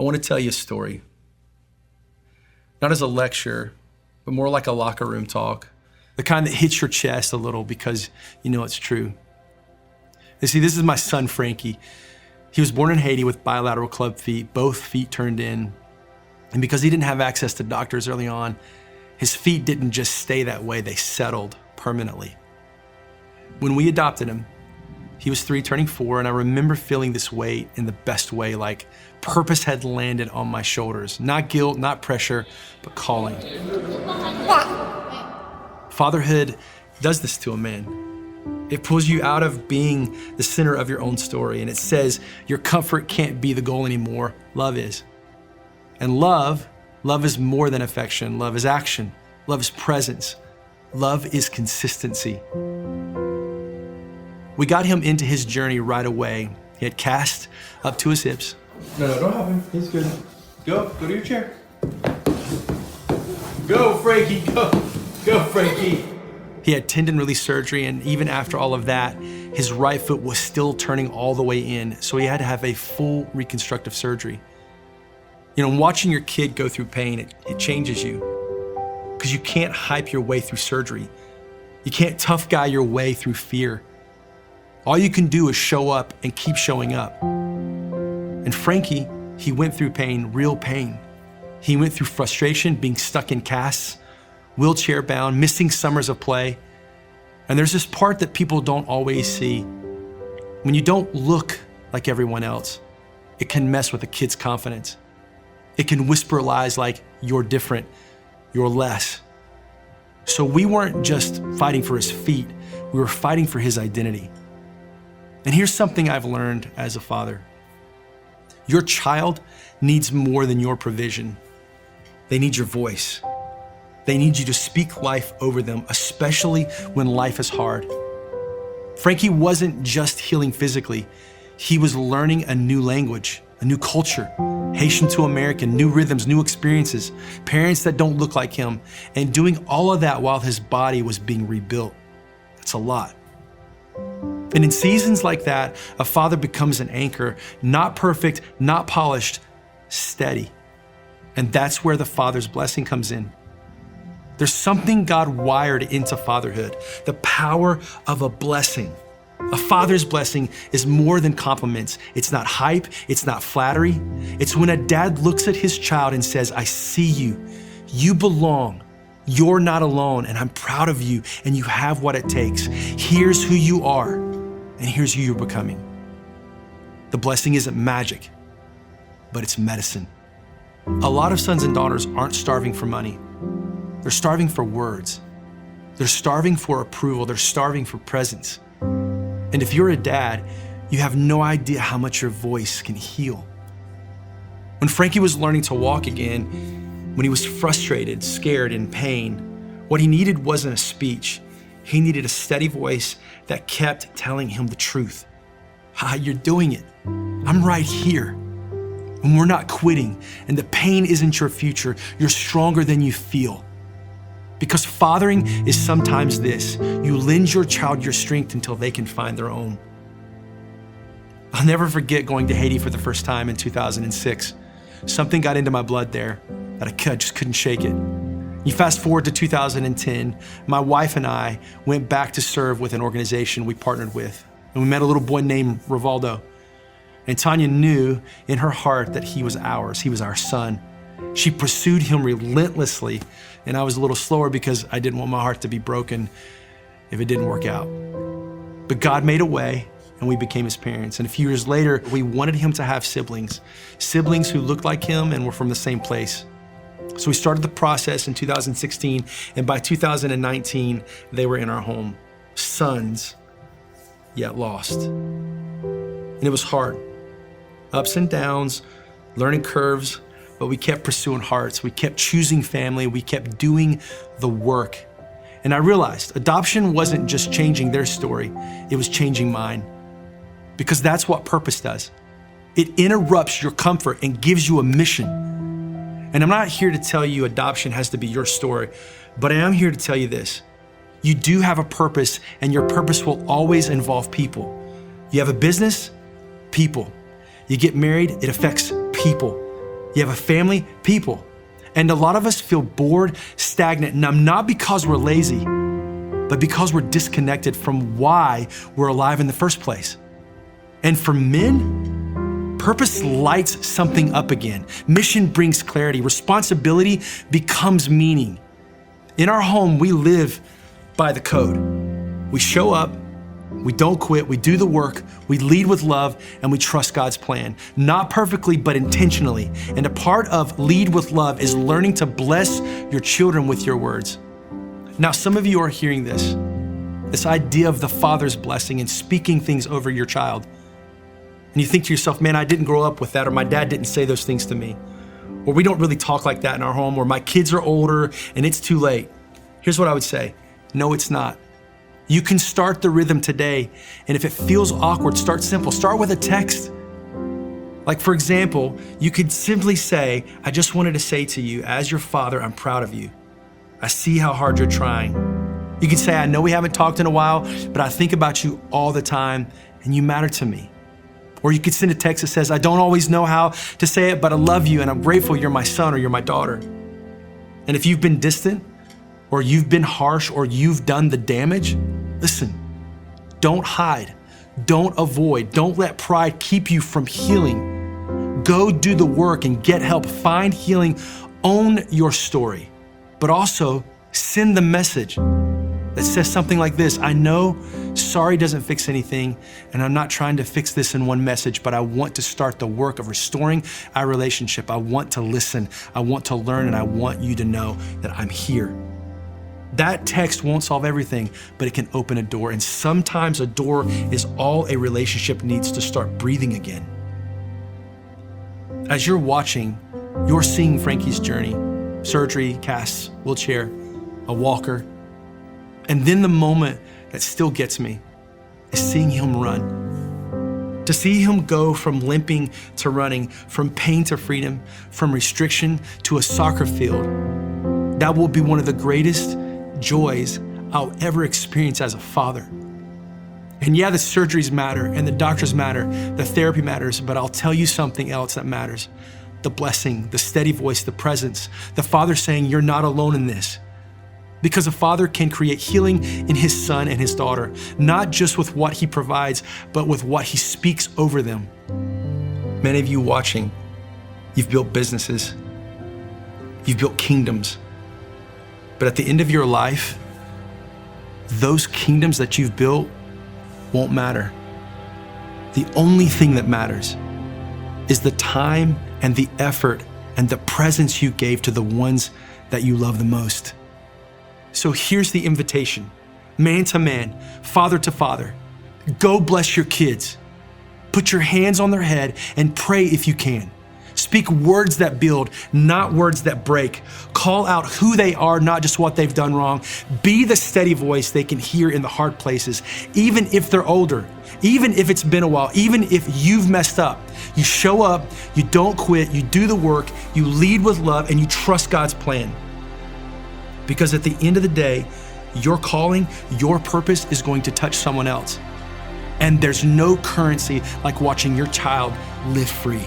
I want to tell you a story. Not as a lecture, but more like a locker room talk. The kind that hits your chest a little because you know it's true. You see, this is my son, Frankie. He was born in Haiti with bilateral club feet, both feet turned in. And because he didn't have access to doctors early on, his feet didn't just stay that way, they settled permanently. When we adopted him, he was 3 turning 4, and I remember feeling this weight in the best way, like purpose had landed on my shoulders. Not guilt, not pressure, but calling. Fatherhood does this to a man. It pulls you out of being the center of your own story, and it says your comfort can't be the goal anymore, love is. And love is more than affection. Love is action. Love is presence. Love is consistency. We got him into his journey right away. He had cast up to his hips. No, don't have him. He's good. Go to your chair. Go, Frankie, go. Go, Frankie. He had tendon release surgery, and even after all of that, his right foot was still turning all the way in, so he had to have a full reconstructive surgery. You know, watching your kid go through pain, it changes you, because you can't hype your way through surgery. You can't tough guy your way through fear. All you can do is show up and keep showing up. And Frankie, he went through pain, real pain. He went through frustration, being stuck in casts, wheelchair bound, missing summers of play. And there's this part that people don't always see. When you don't look like everyone else, it can mess with a kid's confidence. It can whisper lies like, you're different, you're less. So we weren't just fighting for his feet, we were fighting for his identity. And here's something I've learned as a father. Your child needs more than your provision. They need your voice. They need you to speak life over them, especially when life is hard. Frankie wasn't just healing physically. He was learning a new language, a new culture, Haitian to American, new rhythms, new experiences, parents that don't look like him, and doing all of that while his body was being rebuilt. That's a lot. And in seasons like that, a father becomes an anchor, not perfect, not polished, steady. And that's where the father's blessing comes in. There's something God wired into fatherhood, the power of a blessing. A father's blessing is more than compliments. It's not hype, it's not flattery. It's when a dad looks at his child and says, I see you, you belong, you're not alone, and I'm proud of you, and you have what it takes. Here's who you are, and here's who you're becoming. The blessing isn't magic, but it's medicine. A lot of sons and daughters aren't starving for money. They're starving for words. They're starving for approval. They're starving for presence. And if you're a dad, you have no idea how much your voice can heal. When Frankie was learning to walk again, when he was frustrated, scared, in pain, what he needed wasn't a speech. He needed a steady voice that kept telling him the truth. You're doing it. I'm right here. When we're not quitting and the pain isn't your future, you're stronger than you feel. Because fathering is sometimes this. You lend your child your strength until they can find their own. I'll never forget going to Haiti for the first time in 2006. Something got into my blood there that I just couldn't shake it. You fast forward to 2010, my wife and I went back to serve with an organization we partnered with. And we met a little boy named Rivaldo. And Tanya knew in her heart that he was ours. He was our son. She pursued him relentlessly, and I was a little slower because I didn't want my heart to be broken if it didn't work out. But God made a way, and we became his parents. And a few years later, we wanted him to have siblings who looked like him and were from the same place. So we started the process in 2016, and by 2019, they were in our home. Sons, yet lost. And it was hard. Ups and downs, learning curves, but we kept pursuing hearts. We kept choosing family. We kept doing the work. And I realized adoption wasn't just changing their story, it was changing mine. Because that's what purpose does. It interrupts your comfort and gives you a mission. And I'm not here to tell you adoption has to be your story, but I am here to tell you this. You do have a purpose, and your purpose will always involve people. You have a business, people. You get married, it affects people. You have a family, people. And a lot of us feel bored, stagnant, not because we're lazy, but because we're disconnected from why we're alive in the first place. And for men, purpose lights something up again. Mission brings clarity. Responsibility becomes meaning. In our home, we live by the code. We show up, we don't quit, we do the work, we lead with love, and we trust God's plan. Not perfectly, but intentionally. And a part of lead with love is learning to bless your children with your words. Now, some of you are hearing this idea of the Father's blessing and speaking things over your child. And you think to yourself, man, I didn't grow up with that, or my dad didn't say those things to me. Or we don't really talk like that in our home, or my kids are older and it's too late. Here's what I would say. No, it's not. You can start the rhythm today, and if it feels awkward, start simple. Start with a text. Like, for example, you could simply say, I just wanted to say to you, as your father, I'm proud of you. I see how hard you're trying. You can say, I know we haven't talked in a while, but I think about you all the time, and you matter to me. Or you could send a text that says, I don't always know how to say it, but I love you, and I'm grateful you're my son or you're my daughter. And if you've been distant, or you've been harsh, or you've done the damage, listen, don't hide, don't avoid, don't let pride keep you from healing. Go do the work and get help, find healing, own your story, but also send the message that says something like this: I know sorry doesn't fix anything, and I'm not trying to fix this in one message, but I want to start the work of restoring our relationship. I want to listen, I want to learn, and I want you to know that I'm here. That text won't solve everything, but it can open a door. And sometimes a door is all a relationship needs to start breathing again. As you're watching, you're seeing Frankie's journey: surgery, casts, wheelchair, a walker. And then the moment that still gets me is seeing him run. To see him go from limping to running, from pain to freedom, from restriction to a soccer field, that will be one of the greatest joys I'll ever experience as a father. And yeah, the surgeries matter and the doctors matter, the therapy matters, but I'll tell you something else that matters: the blessing, the steady voice, the presence, the Father saying, you're not alone in this. Because a father can create healing in his son and his daughter, not just with what he provides, but with what he speaks over them. Many of you watching, you've built businesses, you've built kingdoms, but at the end of your life, those kingdoms that you've built won't matter. The only thing that matters is the time and the effort and the presence you gave to the ones that you love the most. So here's the invitation: man to man, father to father. Go bless your kids. Put your hands on their head and pray if you can. Speak words that build, not words that break. Call out who they are, not just what they've done wrong. Be the steady voice they can hear in the hard places, even if they're older, even if it's been a while, even if you've messed up. You show up, you don't quit, you do the work, you lead with love, and you trust God's plan. Because at the end of the day, your calling, your purpose is going to touch someone else. And there's no currency like watching your child live free.